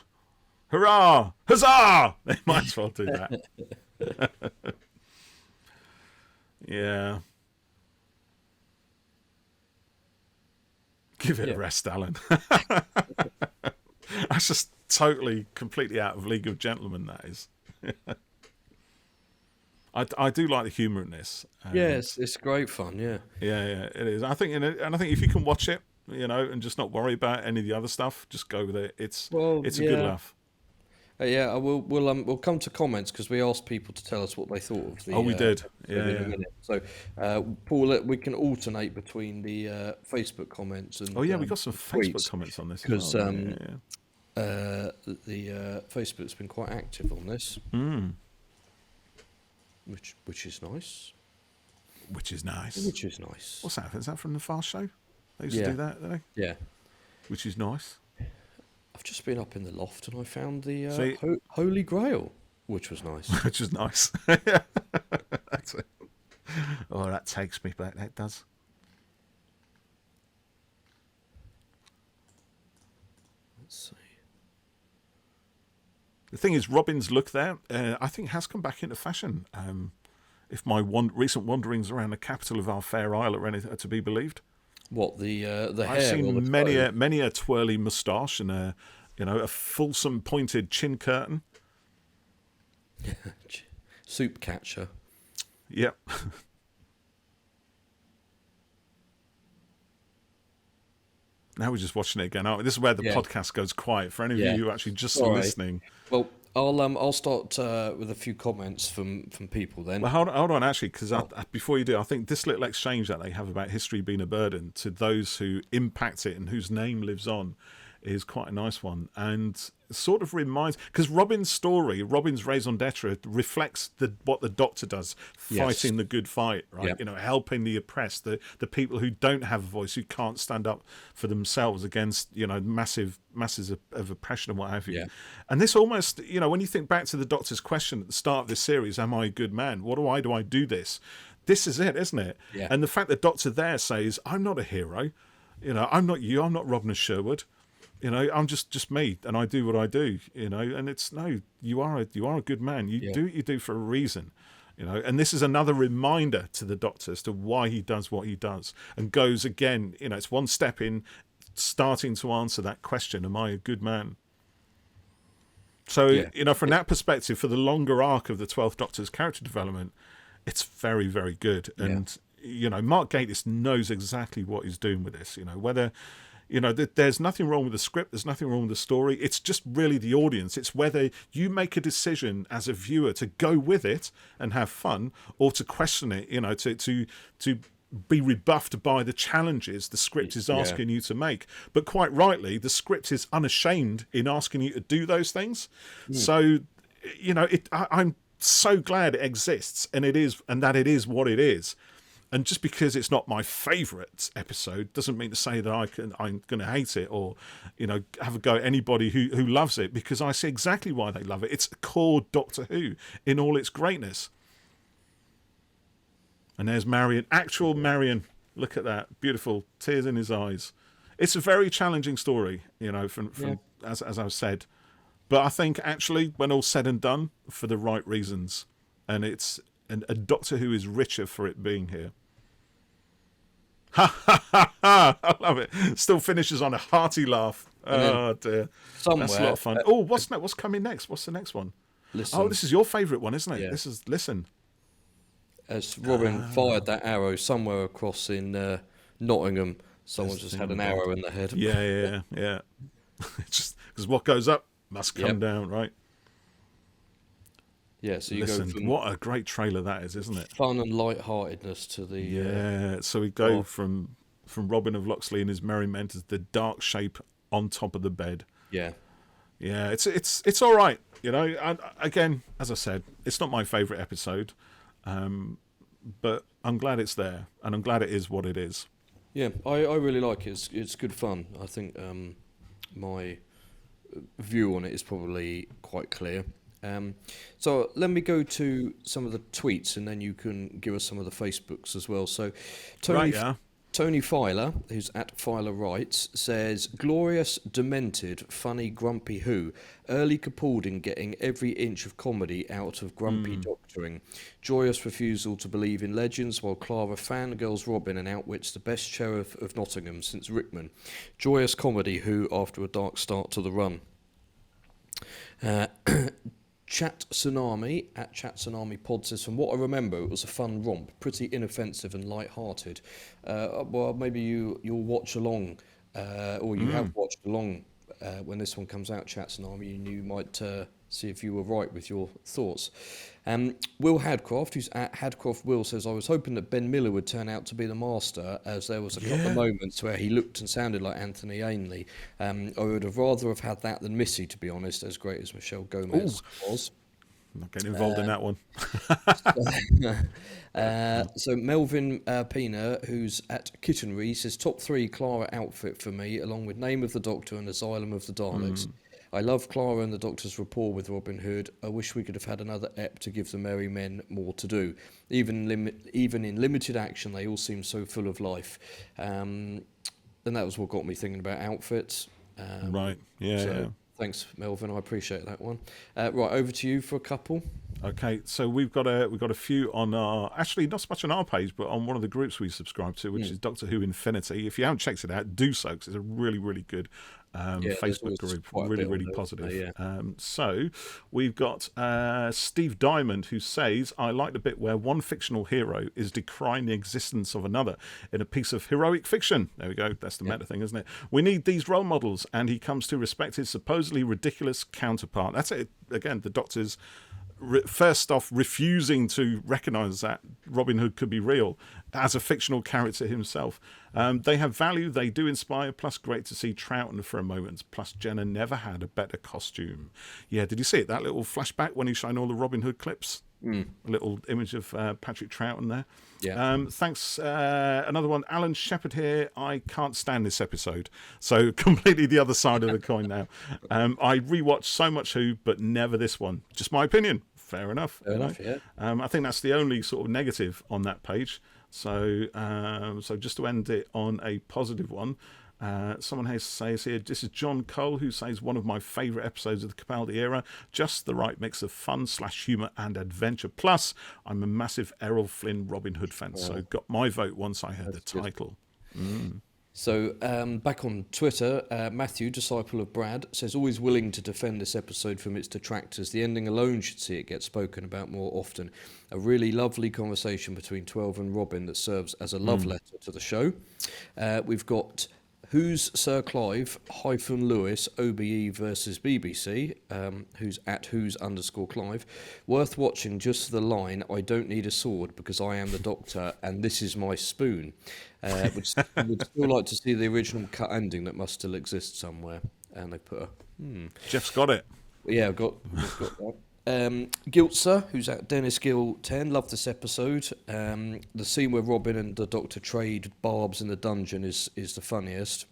Hurrah! Huzzah! They might as well do that. Yeah. Give it a rest, Alan. That's just totally, completely out of League of Gentlemen, that is. I do like the humour in this. It's great fun, yeah. Yeah, it is. I think if you can watch it, you know, and just not worry about any of the other stuff, just go with it. It's a good laugh. We'll come to comments because we asked people to tell us what they thought of the. Oh, we did. Yeah. So, Paul, we can alternate between the Facebook comments and. Oh yeah, we got some Facebook comments on this because the Facebook's been quite active on this, which is nice. Which is nice. What's that? Is that from the Fast Show? They used to do that, didn't they? Yeah. Which is nice. I've just been up in the loft and I found the Holy Grail, which was nice. Which is nice. That's it. Oh, that takes me back. That does. Let's see. The thing is, Robin's look there, I think, has come back into fashion. If my recent wanderings around the capital of our fair isle are anything to be believed. What, the hair? I've seen or the many a twirly moustache and a fulsome pointed chin curtain. Soup catcher. Yep. Now we're just watching it again, aren't we? This is where the podcast goes quiet for any of you who are actually just listening. Well, I'll start with a few comments from people then. Well, hold on, actually, because before you do, I think this little exchange that they have about history being a burden to those who impact it and whose name lives on is quite a nice one, and sort of reminds, because Robin's raison d'etre reflects what the Doctor does, fighting the good fight, right? Yep. Helping the oppressed, the people who don't have a voice, who can't stand up for themselves against masses of oppression and what have you. Yeah. And this almost, when you think back to the Doctor's question at the start of this series, am I a good man? Why do I do this? This is it, isn't it? Yeah. And the fact that Doctor there says, I'm not a hero, I'm not you, I'm not Robin of Sherwood. I'm just me, and I do what I do. And it's you are a good man. You do what you do for a reason. And this is another reminder to the Doctor as to why he does what he does, and goes again. It's one step in starting to answer that question: am I a good man? So from that perspective, for the longer arc of the 12th Doctor's character development, it's very, very good. And Mark Gatiss knows exactly what he's doing with this. Whether there's nothing wrong with the script, there's nothing wrong with the story. It's just really the audience. It's whether you make a decision as a viewer to go with it and have fun, or to question it, to be rebuffed by the challenges the script is asking you to make. But quite rightly, the script is unashamed in asking you to do those things. So, I'm so glad it exists, and that it is what it is. And just because it's not my favourite episode doesn't mean to say that I'm going to hate it or, have a go at anybody who loves it, because I see exactly why they love it. It's core Doctor Who in all its greatness. And there's Marion, actual Marion. Look at that, beautiful, tears in his eyes. It's a very challenging story, from as I've said, but I think actually, when all's said and done, for the right reasons, and it's a Doctor Who is richer for it being here. Ha ha ha ha! I love it. Still finishes on a hearty laugh. Oh dear, that's a lot of fun. What's next? What's coming next? What's the next one? Listen. Oh, this is your favourite one, isn't it? Yeah. This is Listen. As Robin fired that arrow somewhere across in Nottingham, someone just had an arrow in the head. Yeah. Just because what goes up must come down, right? Yeah, so you Listen, go from what a great trailer that is, isn't it? fun and light-heartedness to the so we go from Robin of Locksley and his merriment as the dark shape on top of the bed. Yeah, it's all right, And again, as I said, it's not my favourite episode, but I'm glad it's there, and I'm glad it is what it is. Yeah, I really like it. It's good fun. I think my view on it is probably quite clear. So let me go to some of the tweets, and then you can give us some of the Facebooks as well. So Tony Filer, who's at Filer Writes, says, glorious, demented, funny, grumpy Who. Early Capaldi getting every inch of comedy out of grumpy doctoring. Joyous refusal to believe in legends, while Clara fangirls Robin and outwits the best sheriff of Nottingham since Rickman. Joyous comedy Who after a dark start to the run. Chat Tsunami at Chat Tsunami Pod says, from what I remember, it was a fun romp, pretty inoffensive and light-hearted. Well, maybe you'll watch along, or you have watched along when this one comes out, Chat Tsunami, and you might see if you were right with your thoughts. Will Hadcroft, who's at Hadcroft Will, says, I was hoping that Ben Miller would turn out to be the master, as there was a couple of moments where he looked and sounded like Anthony Ainley. I would have rather have had that than Missy, to be honest, as great as Michelle Gomez was. I'm not getting involved in that one. So Melvin Pina, who's at Kittenry, says, top 3 Clara outfit for me, along with Name of the Doctor and Asylum of the Daleks. I love Clara and the Doctor's rapport with Robin Hood. I wish we could have had another ep to give the Merry Men more to do. Even in limited action, they all seem so full of life. And that was what got me thinking about outfits. Right. Yeah. So thanks, Melvin. I appreciate that one. Right, over to you for a couple. Okay, so we've got a few on our, actually not so much on our page, but on one of the groups we subscribe to, which is Doctor Who Infinity. If you haven't checked it out, do so, because it's a really, really good Facebook group, really, really positive. So we've got Steve Diamond, who says, I like the bit where one fictional hero is decrying the existence of another in a piece of heroic fiction. There we go. That's the meta thing, isn't it? We need these role models, and he comes to respect his supposedly ridiculous counterpart. That's it. Again, the Doctor's first off refusing to recognise that Robin Hood could be real as a fictional character himself. They have value, they do inspire, plus great to see Troughton for a moment, plus Jenna never had a better costume. Yeah, did you see it, that little flashback when he showed all the Robin Hood clips? A little image of Patrick Troughton there. Yeah. Thanks. Another one, Alan Shepherd here. I can't stand this episode. So completely the other side of the coin now. I rewatched so much Who, but never this one. Just my opinion. Fair enough. Fair enough, yeah. I think that's the only sort of negative on that page. So just to end it on a positive one, someone says here, this is John Cole, who says one of my favourite episodes of the Capaldi era, just the right mix of fun / humour and adventure. Plus, I'm a massive Errol Flynn Robin Hood fan, so got my vote once I heard the title. So back on Twitter, Matthew, disciple of Brad, says, always willing to defend this episode from its detractors. The ending alone should see it get spoken about more often. A really lovely conversation between 12 and Robin that serves as a love letter to the show. We've got Who's Sir Clive -Lewis OBE versus BBC, who's at who's_Clive. Worth watching just the line, I don't need a sword because I am the Doctor and this is my spoon. Would still like to see the original cut ending that must still exist somewhere. And they put a... Jeff's got it. Yeah, we've got that. Giltzer, who's at Dennis Gill 10, loved this episode. The scene where Robin and the Doctor trade barbs in the dungeon is the funniest.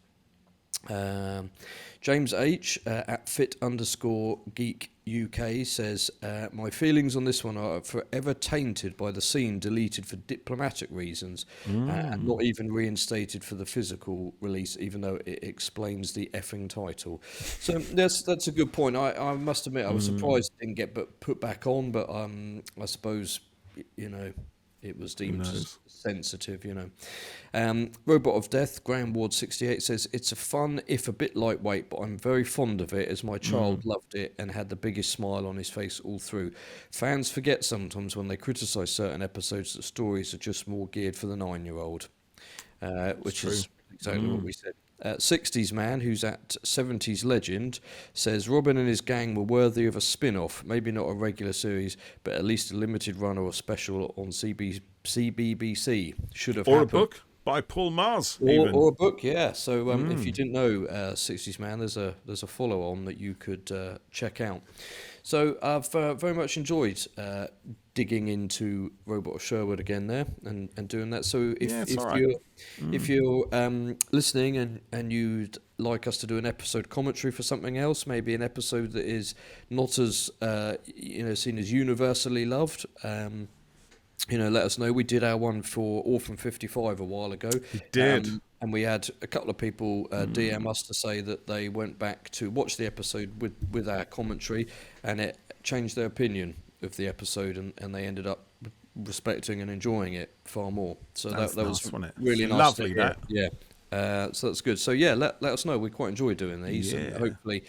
James H at fit_geek UK says, my feelings on this one are forever tainted by the scene deleted for diplomatic reasons and not even reinstated for the physical release, even though it explains the effing title. So that's a good point. I must admit I was surprised it didn't get put back on, but I suppose, you know, it was deemed sensitive, you know. Robot of Death, Graham Ward 68 says, it's a fun, if a bit lightweight, but I'm very fond of it as my child loved it and had the biggest smile on his face all through. Fans forget sometimes when they criticise certain episodes that stories are just more geared for the 9-year-old, which is exactly what we said. 60s Man, who's at 70s Legend, says Robin and his gang were worthy of a spin-off, maybe not a regular series, but at least a limited run or a special on CBBC. Should have happened. Or a book by Paul Mars. Or a book, yeah. So if you didn't know 60s Man, there's a follow-on that you could check out. So I've very much enjoyed digging into Robot of Sherwood again there and doing that. So if you're listening and you'd like us to do an episode commentary for something else, maybe an episode that is not as seen as universally loved, let us know. We did our one for Orphan 55 a while ago. We did. And we had a couple of people DM us to say that they went back to watch the episode with our commentary and it changed their opinion of the episode and they ended up respecting and enjoying it far more. So that was really nice. Lovely, that. Yeah. So that's good. So yeah, let us know. We quite enjoy doing these, and hopefully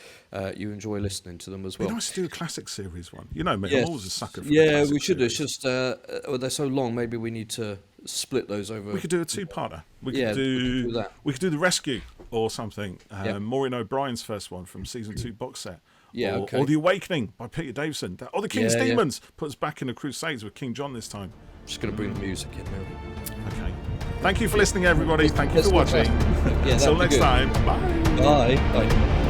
you enjoy listening to them as well. It'd be nice to do a classic series one. You know me, I'm always a sucker for the we should. Series. It's just they're so long. Maybe we need to split those over. We could do a two-parter. We could do the Rescue or something. Maureen O'Brien's first one from season 2 box set. Yeah, or The Awakening by Peter Davison. Or The King's Demons. Put us back in the Crusades with King John this time. Just going to bring the music in now. Okay. Thank you for listening, everybody. Thank you for watching. Until next time. Bye. Bye.